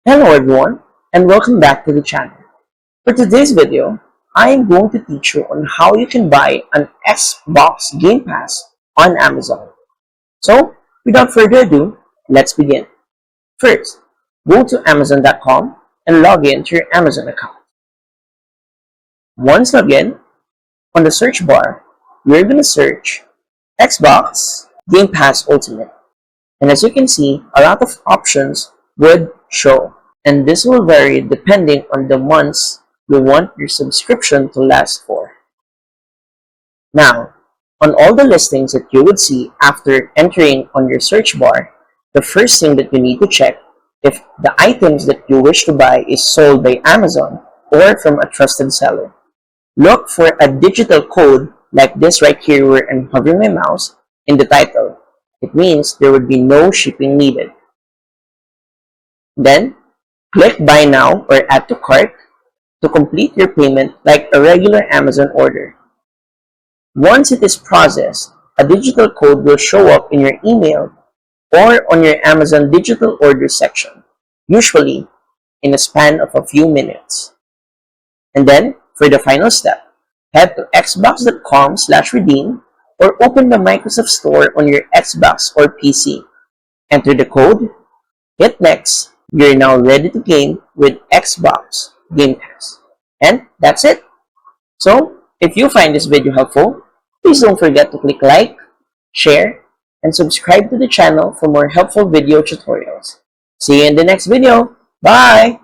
Hello everyone and welcome back to the channel. For today's video, I am going to teach you on how you can buy an Xbox Game Pass on Amazon. So, without further ado, let's begin. First, go to Amazon.com and log in to your Amazon account. Once logged in, on the search bar, you're going to search Xbox Game Pass Ultimate. And as you can see, a lot of options would show. And this will vary depending on the months you want your subscription to last for. Now, on all the listings that you would see after entering on your search bar, the first thing that you need to check if the items that you wish to buy is sold by Amazon or from a trusted seller. Look for a digital code like this right here where I'm hovering my mouse in the title. It means there would be no shipping needed. Then, click Buy Now or Add to Cart to complete your payment like a regular Amazon order. Once it is processed, a digital code will show up in your email or on your Amazon digital order section, usually in a span of a few minutes. And then, for the final step, head to xbox.com/redeem or open the Microsoft Store on your Xbox or PC. Enter the code, hit Next. You're now ready to game with Xbox Game Pass. And that's it. So, if you find this video helpful, please don't forget to click like, share, and subscribe to the channel for more helpful video tutorials. See you in the next video. Bye!